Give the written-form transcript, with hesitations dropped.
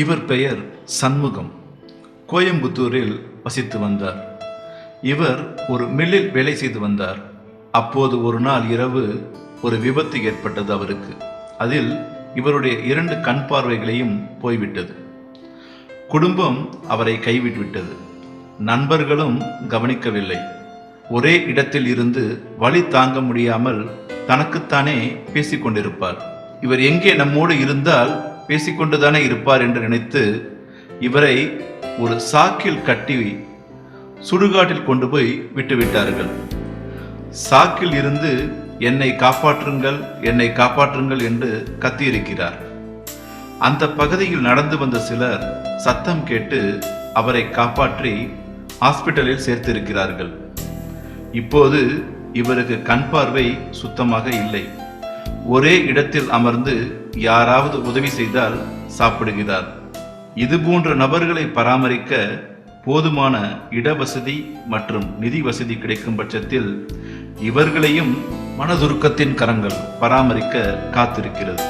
இவர் பெயர் சண்முகம். கோயம்புத்தூரில் வசித்து வந்தார். இவர் ஒரு மில்லில் வேலை செய்து வந்தார். அப்போது ஒரு நாள் இரவு ஒரு விபத்து ஏற்பட்டது அவருக்கு. அதில் இவருடைய 2 கண் பார்வைகளையும் போய்விட்டது. குடும்பம் அவரை கைவிட்டுவிட்டது. நண்பர்களும் கவனிக்கவில்லை. ஒரே இடத்தில் இருந்து வலி தாங்க முடியாமல் தனக்குத்தானே பேசிக்கொண்டிருப்பார். இவர் எங்கே நம்மோடு இருந்தால் பேசிக்கொண்டுதானே இருப்பார் என்று நினைத்து இவரை ஒரு சாக்கில் கட்டி சுடுகாட்டில் கொண்டு போய் விட்டுவிட்டார்கள். சாக்கில் இருந்து என்னை காப்பாற்றுங்கள், என்னை காப்பாற்றுங்கள் என்று கத்தியிருக்கிறார். அந்த பகுதியில் நடந்து வந்த சிலர் சத்தம் கேட்டு அவரை காப்பாற்றி ஹாஸ்பிட்டலில் சேர்த்திருக்கிறார்கள். இப்போது இவருக்கு கண் பார்வை சுத்தமாக இல்லை. ஒரே இடத்தில் அமர்ந்து யாராவது உதவி செய்தால் சாப்பிடுகிறார். இதுபோன்ற நபர்களை பராமரிக்க போதுமான இடவசதி மற்றும் நிதி வசதி கிடைக்கும் பட்சத்தில் இவர்களையும் மனதுருக்கத்தின் கரங்கள் பராமரிக்க காத்திருக்கிறது.